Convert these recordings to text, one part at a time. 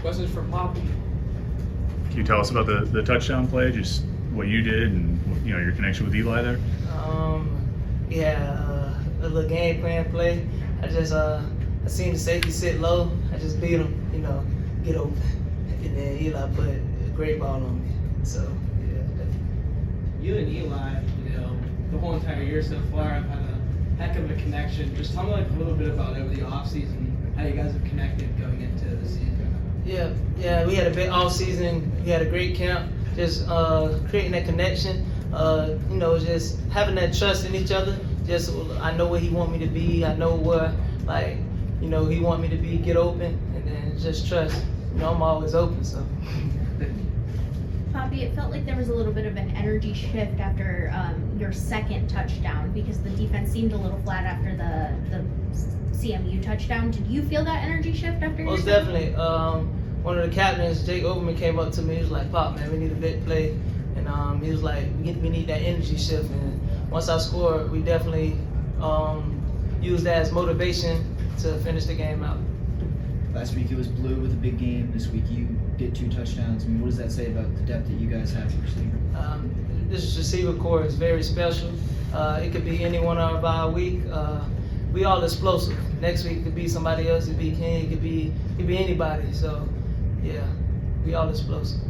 Questions for Poppy. Can you tell us about the touchdown play, just what you did and your connection with Eli there? A little game plan play. I seen the safety sit low. I just beat him, get open. And then Eli put a great ball on me. So, yeah. You and Eli, the whole entire year so far, have had a heck of a connection. Just tell me a little bit about over the offseason, how you guys have connected going into the season. Yeah, we had a big off season. We had a great camp. Just creating that connection. Just having that trust in each other. Just I know where he want me to be. I know where he want me to be. Get open, and then just trust. I'm always open. So. Poppy, it felt like there was a little bit of an energy shift after your second touchdown because the defense seemed a little flat after the CMU touchdown. Did you feel that energy shift after? Most definitely. One of the captains, Jake Overman, came up to me. He was like, "Pop, man, we need a big play." And he was like, we need that energy shift. And once I scored, we definitely used that as motivation to finish the game out. Last week it was Blue with a big game. This week you did 2 touchdowns. I mean, what does that say about the depth that you guys have at receiver? This receiver core is very special. It could be any one of our week. We all explosive. Next week it could be somebody else. It could be Ken. It could be anybody. So, yeah, we all explosive.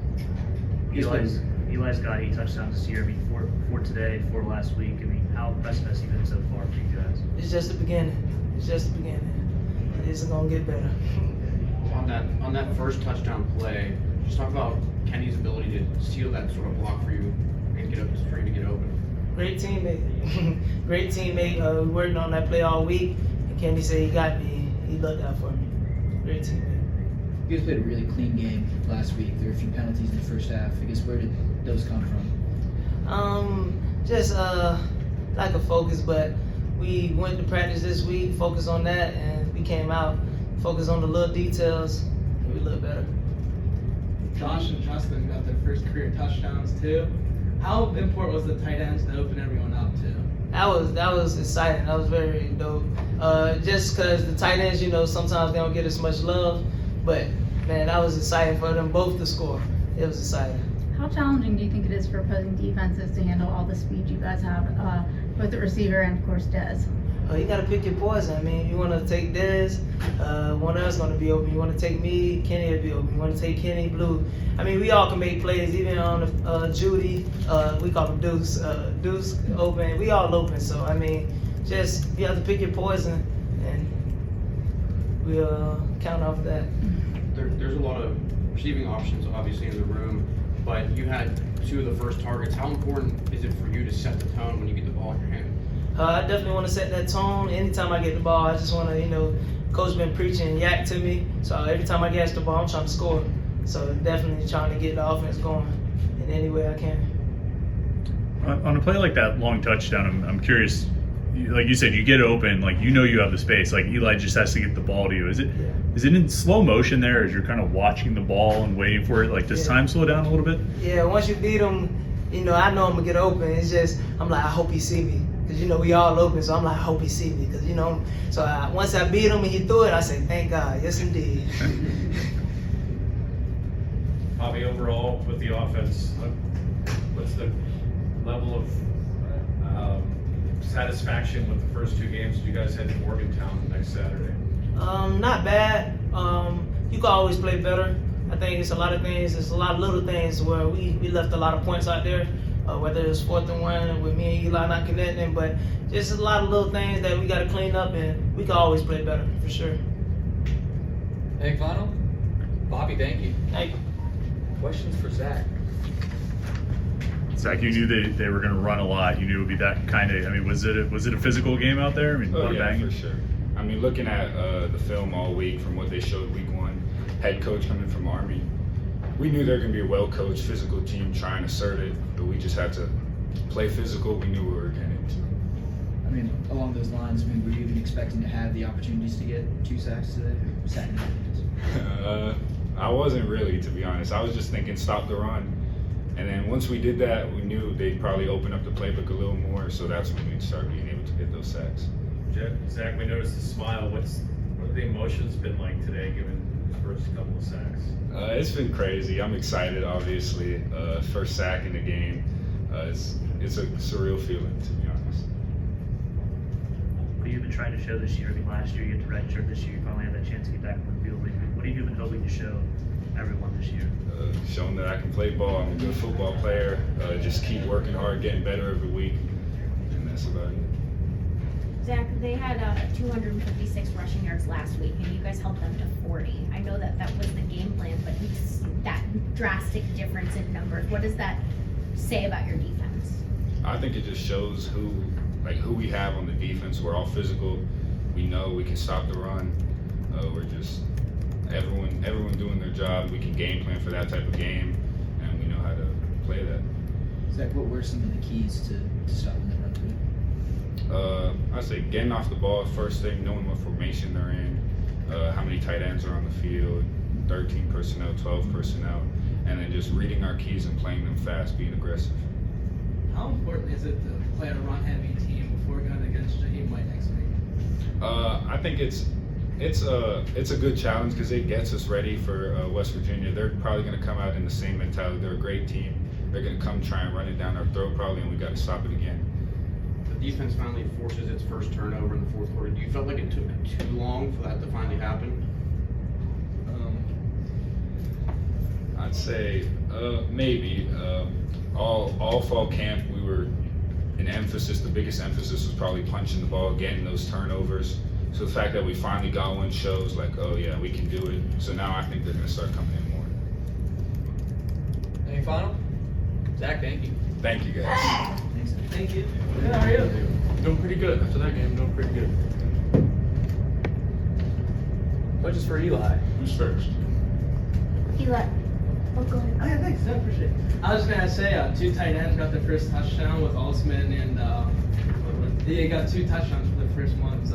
Eli's got 8 touchdowns this year. I mean, 4 today, 4 last week. I mean, how impressive has he been so far for you guys? It's just the beginning. It's gonna get better. On that first touchdown play, just talk about Kenny's ability to seal that sort of block for you and get up the screen to get open. Great teammate. Great teammate. We worked on that play all week, and Kenny said he got me. He looked out for me. Great teammate. You guys played a really clean game last week. There were a few penalties in the first half. I guess where did those come from? Just lack of focus, but we went to practice this week, focused on that, and we came out, focused on the little details, and we looked better. Josh and Justin got their first career touchdowns too. How important was the tight ends to open everyone up too? That was exciting. That was very dope. Just because the tight ends, sometimes they don't get as much love, but man, that was exciting for them both to score. It was exciting. How challenging do you think it is for opposing defenses to handle all the speed you guys have, both the receiver and, of course, Dez? You got to pick your poison. I mean, you want to take Dez, one of us going to be open. You want to take me, Kenny will be open. You want to take Kenny, Blue. I mean, we all can make plays, even on Judy. We call him Deuce. Deuce open. We all open. So, I mean, just you have to pick your poison, and we'll count off that. There's a lot of receiving options, obviously, in the room, but you had 2 of the first targets. How important is it for you to set the tone when you get the ball in your hand? I definitely want to set that tone. Anytime I get the ball, I just want to, Coach been preaching yak to me. So every time I get the ball, I'm trying to score. So definitely trying to get the offense going in any way I can. On a play like that long touchdown, I'm curious. Like you said, you get open, you have the space. Like Eli just has to get the ball to you. Is it in slow motion there, as you're kind of watching the ball and waiting for it? Like, does time slow down a little bit? Yeah, once you beat him, I know I'm gonna get open. It's just I'm like, I hope he see me, because we all open. So I'm like, I hope he see me, because So once I beat him and he threw it, I say, thank God, yes indeed. Bobby, overall with the offense, what's the level of satisfaction with the first 2 games? You guys head to Morgantown next Saturday. Not bad. You can always play better. I think it's a lot of things. It's a lot of little things where we left a lot of points out there, whether it's 4th and 1 with me and Eli not connecting, but just a lot of little things that we got to clean up, and we can always play better, for sure. Hey, final. Bobby, thank you. Thank you. Questions for Zach? Zach, you knew they were going to run a lot. You knew it would be that kind of. I mean, was it a physical game out there? I mean, for sure. I mean, looking at the film all week from what they showed week 1, head coach coming from Army, we knew they were going to be a well-coached, physical team trying to assert it, but we just had to play physical. We knew what we were getting into. I mean, along those lines, were you even expecting to have the opportunities to get 2 sacks today? Or sack I wasn't really, to be honest. I was just thinking stop the run. And then once we did that, we knew they'd probably open up the playbook a little more, so that's when we'd start being able to get those sacks. Zach, we noticed the smile. What have the emotions been like today, given his first couple of sacks? It's been crazy. I'm excited, obviously. First sack in the game. It's a surreal feeling, to be honest. What have you been trying to show this year? I mean, last year you had the red shirt. This year you finally had that chance to get back on the field. What have you been hoping to show everyone this year? Showing that I can play ball. I'm a good football player. Just keep working hard, getting better every week, and that's about it. Zach, they had 256 rushing yards last week, and you guys helped them to 40. I know that was the game plan, but that drastic difference in numbers, what does that say about your defense? I think it just shows who we have on the defense. We're all physical. We know we can stop the run. We're just everyone doing their job. We can game plan for that type of game, and we know how to play that. Zach, what were some of the keys to stopping the run today? I'd say getting off the ball first thing, knowing what formation they're in, how many tight ends are on the field, 13 personnel, 12 personnel, and then just reading our keys and playing them fast, being aggressive. How important is it to play a run-heavy team before going against Raheem White next week? I think it's a good challenge because it gets us ready for West Virginia. They're probably going to come out in the same mentality. They're a great team. They're going to come try and run it down our throat probably, and we got to stop it again. The defense finally forces its first turnover in the fourth quarter. Do you feel like it took too long for that to finally happen? I'd say maybe. All fall camp, we were the biggest emphasis was probably punching the ball, getting those turnovers. So the fact that we finally got one shows like, oh yeah, we can do it. So now I think they're going to start coming in more. Any final? Zach, thank you. Thank you guys. Thank you. Good, how are you? Doing pretty good. After that game, doing pretty good. Questions for Eli? Who's first? Eli. Oh, go ahead. Oh, yeah, thanks. I appreciate it. I was going to say, two tight ends got their first touchdown with Alsman, and they got 2 touchdowns for the first ones.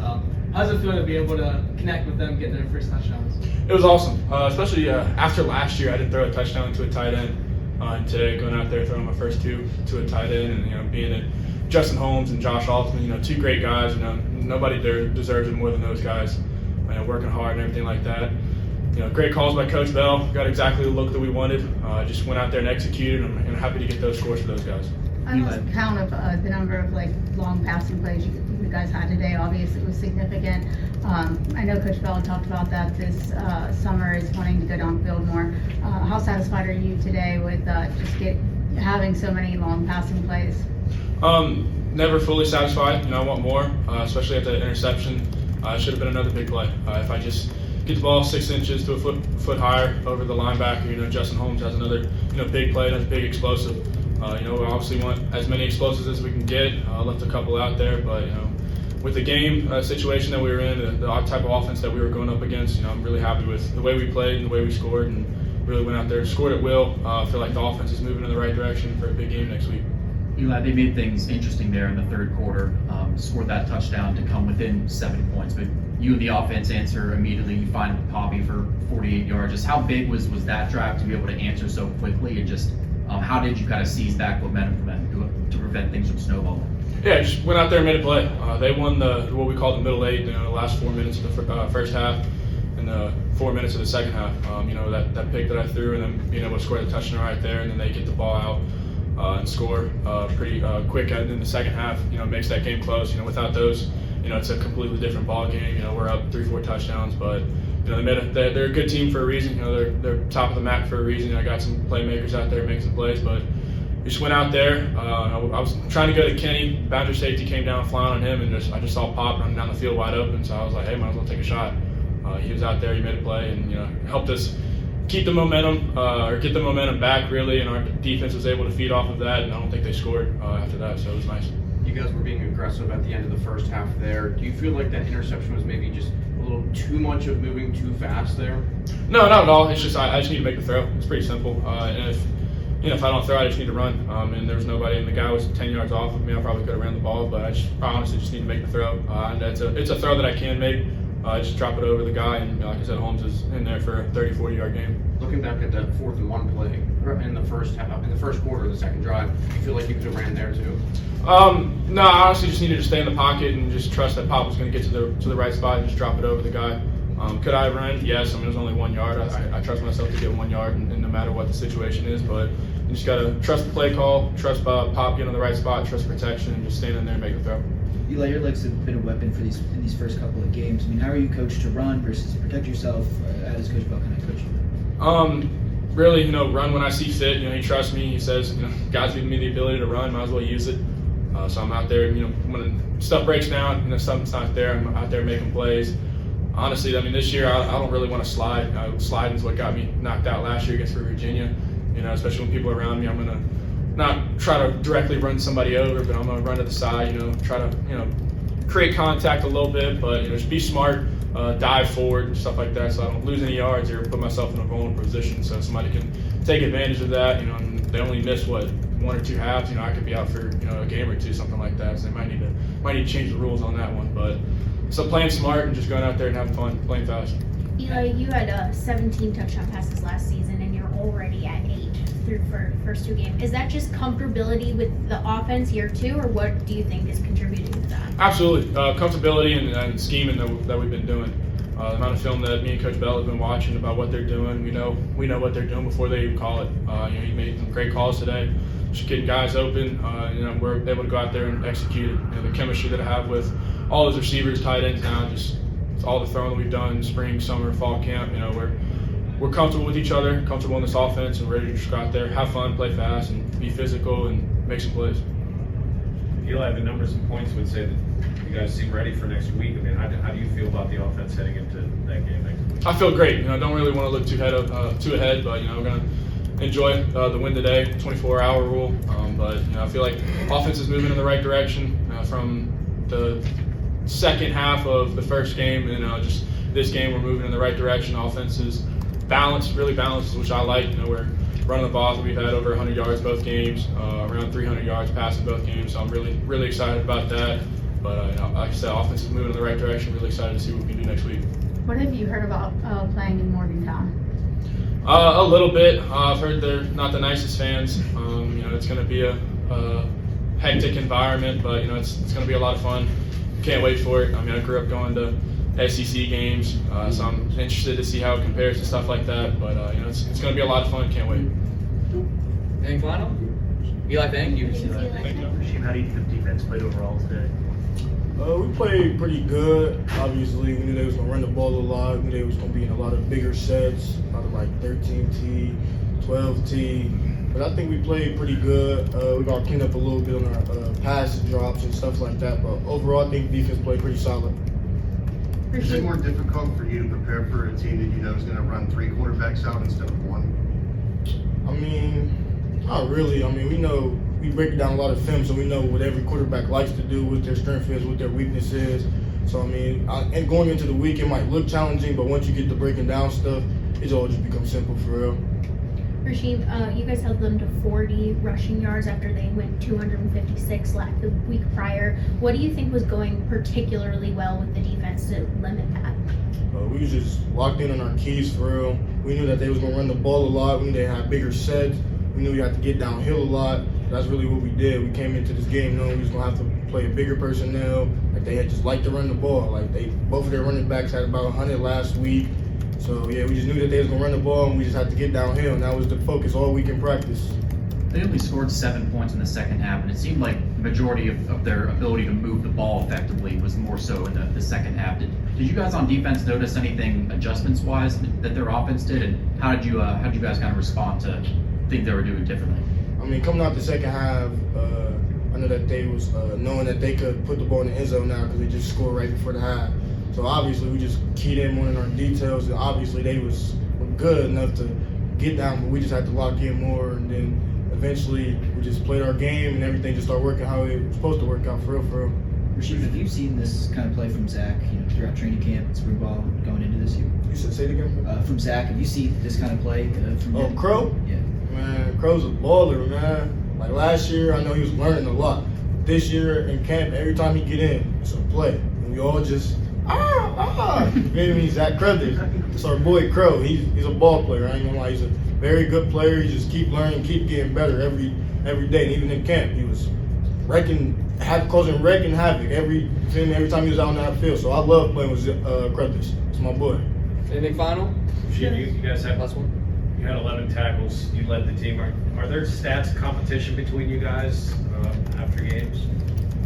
How's it feel to be able to connect with them, getting their first touchdowns? It was awesome, especially after last year. I didn't throw a touchdown to a tight end. And today, going out there throwing my first 2 to a tight end, and being at Justin Holmes and Josh Altman, 2 great guys. Nobody there deserves it more than those guys. Working hard and everything like that. Great calls by Coach Bell. Got exactly the look that we wanted. Just went out there and executed, and I'm happy to get those scores for those guys. I lost count of the number of long passing plays you guys had today. Obviously, it was significant. I know Coach Bell talked about that this summer is wanting to go downfield more. How satisfied are you today with having so many long passing plays? Never fully satisfied. I want more, especially after that interception. It should have been another big play. If I just get the ball 6 inches to a foot higher over the linebacker, Justin Holmes has another big play, that's big explosive. We obviously want as many explosives as we can get. Left a couple out there, but with the game situation that we were in, the type of offense that we were going up against, I'm really happy with the way we played and the way we scored, and really went out there and scored at will. I feel like the offense is moving in the right direction for a big game next week. Eli, they made things interesting there in the third quarter, scored that touchdown to come within 7 points, but you and the offense answer immediately. You find Poppy for 48 yards. Just how big was that drive to be able to answer so quickly, and just how did you kind of seize that momentum from them to prevent things from snowballing? Yeah, just went out there and made a play. They won what we call the middle 8, the last 4 minutes of the first half and the 4 minutes of the second half. That pick that I threw, and then being able to score the touchdown right there, and then they get the ball out and score pretty quick in the second half. Makes that game close. Without those, it's a completely different ball game. We're up 3-4 touchdowns, but they're a good team for a reason. They're top of the map for a reason. I got some playmakers out there making some plays, but we just went out there. I was trying to go to Kenny. Boundary safety came down flying on him, and I just saw Pop running down the field wide open. So I was like, hey, might as well take a shot. He was out there. He made a play, and helped us keep the momentum or get the momentum back really, and our defense was able to feed off of that. And I don't think they scored after that, so it was nice. You guys were being aggressive at the end of the first half there. Do you feel like that interception was maybe just a little too much of moving too fast there? No, not at all. It's just I just need to make the throw. It's pretty simple. And if I don't throw, I just need to run. And there was nobody, and the guy was 10 yards off of me. I probably could have ran the ball, but I honestly just need to make the throw. And it's a throw that I can make. Just drop it over the guy, and like I said, Holmes is in there for a 30-40 yard game. Looking back at that 4th and 1 play in the first quarter of the second drive, do you feel like you could have ran there too? No, I honestly just needed to stay in the pocket and just trust that Pop was going to get to the right spot and just drop it over the guy. Could I run? Yes. I mean, there's only 1 yard. I trust myself to get 1 yard, and no matter what the situation is. But you just gotta trust the play call, trust Pop getting in the right spot, trust protection, and just stand in there and make the throw. Eli, your legs have been a weapon for in these first couple of games. I mean, how are you coached to run versus protect yourself? How does Coach Bell kind of coach you? Really, run when I see fit. He trusts me. He says, God's given me the ability to run. Might as well use it. So I'm out there. When stuff breaks down, something's not there. I'm out there making plays. Honestly, I mean, this year I don't really want to slide. Sliding is what got me knocked out last year against Virginia. Especially when people are around me, I'm gonna not try to directly run somebody over, but I'm gonna run to the side. Try to create contact a little bit, but just be smart, dive forward and stuff like that, so I don't lose any yards or put myself in a vulnerable position. So somebody can take advantage of that. And they only miss 1 or 2 halves. I could be out for a game or two, something like that. So they might need to change the rules on that one, but. So playing smart and just going out there and having fun, playing fast. Eli, you had 17 touchdown passes last season, and you're already at 8 through first 2 games. Is that just comfortability with the offense here too, or what do you think is contributing to that? Absolutely, comfortability and scheming that we've been doing. The amount of film that me and Coach Bell have been watching about what they're doing, we know what they're doing before they even call it. He made some great calls today, just getting guys open. We're able to go out there and execute it. The chemistry that I have with all those receivers, tight ends now, just all the throwing that we've done, spring, summer, fall camp. We're comfortable with each other, comfortable in this offense, and ready to just go out there, have fun, play fast, and be physical and make some plays. Eli, the numbers and points would say that you guys seem ready for next week. I mean, how do you feel about the offense heading into that game next week? I feel great. I don't really want to look too ahead, but we're gonna enjoy the win today, 24-hour rule. But I feel like offense is moving in the right direction from the second half of the first game, and just this game we're moving in the right direction. Offense is balanced, really balanced, which I like. We're running the ball. We've had over 100 yards both games, around 300 yards passing both games. So I'm really excited about that. But like I said, offense is moving in the right direction. Really excited to see what we can do next week. What have you heard about playing in Morgantown? A little bit. I've heard they're not the nicest fans. It's going to be a hectic environment, but it's going to be a lot of fun. Can't wait for it. I mean, I grew up going to SEC games, so I'm interested to see how it compares to stuff like that. But it's going to be a lot of fun. Can't wait. Anything final? Eli, thank you. Rasheem, how do you think the defense played overall today? We played pretty good. Obviously, we knew they was going to run the ball a lot. We knew they was going to be in a lot of bigger sets, probably like 13T, 12T. But I think we played pretty good. We got cleaned up a little bit on our pass drops and stuff like that. But overall, I think defense played pretty solid. Is it more difficult for you to prepare for a team that you know is going to run 3 quarterbacks out instead of 1? I mean, not really. I mean, we break down a lot of film, so we know what every quarterback likes to do, what their strength is, what their weakness is. So, I mean, and going into the week, it might look challenging, but once you get to breaking down stuff, it's all just become simple for real. Rasheem, you guys held them to 40 rushing yards after they went 256 the week prior. What do you think was going particularly well with the defense to limit that? We was just locked in on our keys for real. We knew that they was going to run the ball a lot. We knew they had bigger sets. We knew we had to get downhill a lot. That's really what we did. We came into this game knowing we was going to have to play a bigger personnel. Like they had just liked to run the ball. Like both of their running backs had about 100 last week. So yeah, we just knew that they was going to run the ball and we just had to get downhill. And that was the focus all week in practice. They only scored 7 points in the second half, and it seemed like the majority of their ability to move the ball effectively was more so in the second half. Did you guys on defense notice anything adjustments-wise that their offense did, and how did you guys kind of respond to think they were doing differently? I mean, coming out the second half, I know that they was knowing that they could put the ball in the end zone now because they just scored right before the half. So obviously we just keyed in more in our details, and obviously they were good enough to get down, but we just had to lock in more, and then eventually we just played our game and everything just started working how it was supposed to work out for real. Rasheem, have you seen this kind of play from Zach, throughout training camp and spring ball going into this year? You said say it again? From Zach, have you seen this kind of play from him? Crow? Yeah. Man, Crow's a baller, man. Like last year, I know he was learning a lot. This year in camp, every time he get in, it's a play. And we all just, You feel me? Zach Crothers. It's our boy Crow. He's a ball player. I ain't gonna lie. He's a very good player. He just keep learning, keep getting better every day. And even in camp, he was wrecking causing wreck and havoc every time he was out on that field. So I love playing with Crothers. It's my boy. Anything final? You guys have Last one. You had 11 tackles. You led the team. Are there stats competition between you guys after games?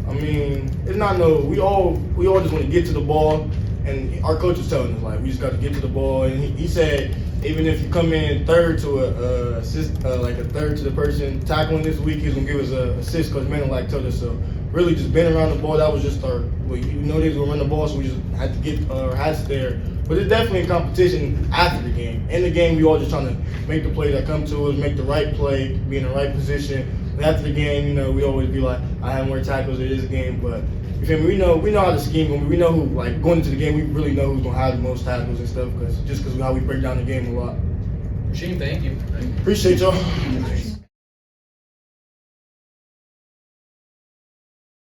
I mean, it's not no. We all just want to get to the ball, and our coach was telling us like we just got to get to the ball. And he said even if you come in third to a third to the person tackling this week, he's gonna give us an assist. Coach Manning told us so. Really, just being around the ball. That was just our. We know they was gonna run the ball, so we just had to get our hats there. But it's definitely a competition after the game. In the game, we all just trying to make the plays that come to us, make the right play, be in the right position. And after the game, we always be like, I have more tackles in this game, but you feel me? We know how to scheme. We know who, going into the game, we really know who's gonna have the most tackles and stuff, because of how we break down the game a lot. Rasheem, thank you. Appreciate y'all.